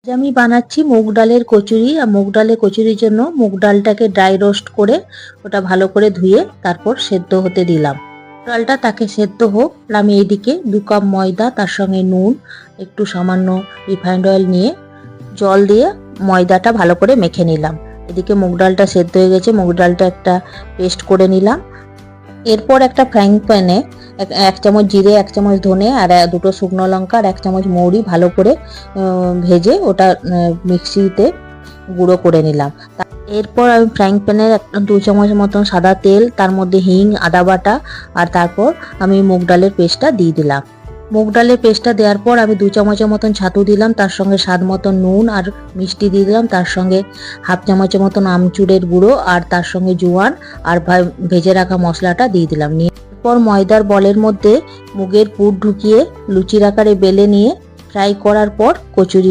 আজ আমি বানাচ্ছি মুগ ডালের কচুরি। আর মুগ ডালের কচুরির জন্য মুগ ডালটাকে ড্রাই রোস্ট করে ওটা ভালো করে ধুয়ে তারপর সেদ্ধ হতে দিলাম। ডালটা তাকে সেদ্ধ হোক, আর আমি এইদিকে 2 কাপ ময়দা, তার সঙ্গে নুন, একটু সামান্য রিফাইন্ড অয়েল নিয়ে জল দিয়ে ময়দাটা ভালো করে মেখে নিলাম। এদিকে মুগ ডালটা সেদ্ধ হয়ে গেছে, মুগ ডালটা একটা পেস্ট করে নিলাম। এরপর একটা ফ্রাইং প্যানে 1 চামচ জিরে, 1 চামচ ধনে আর 2টো শুকনো লঙ্কা আর 1 চামচ মৌরি ভালো করে ভেজে ওটা মিক্সিতে গুঁড়ো করে নিলাম। এরপর আমি ফ্রাইং প্যানে 2 চামচ মতন সাদা তেল, তার মধ্যে হিং, আদা বাটা আর তারপর আমি মুগ ডালের পেস্টটা দিয়ে দিলাম। মুগ ডালের পেস্টটা দেওয়ার পর আমি 2 চামচের মতন ছাতু দিলাম, তার সঙ্গে স্বাদ মতন নুন আর মিষ্টি দিয়ে দিলাম, তার সঙ্গে 1/2 চামচের মতন আমচুরের গুঁড়ো আর তার সঙ্গে জোয়ান আর ভেজে রাখা মশলাটা দিয়ে দিলাম। এরপর ময়দার বলের মধ্যে মুগের পুর ঢুকিয়ে লুচির আকারে বেলে নিয়ে ফ্রাই করার পর কচুরি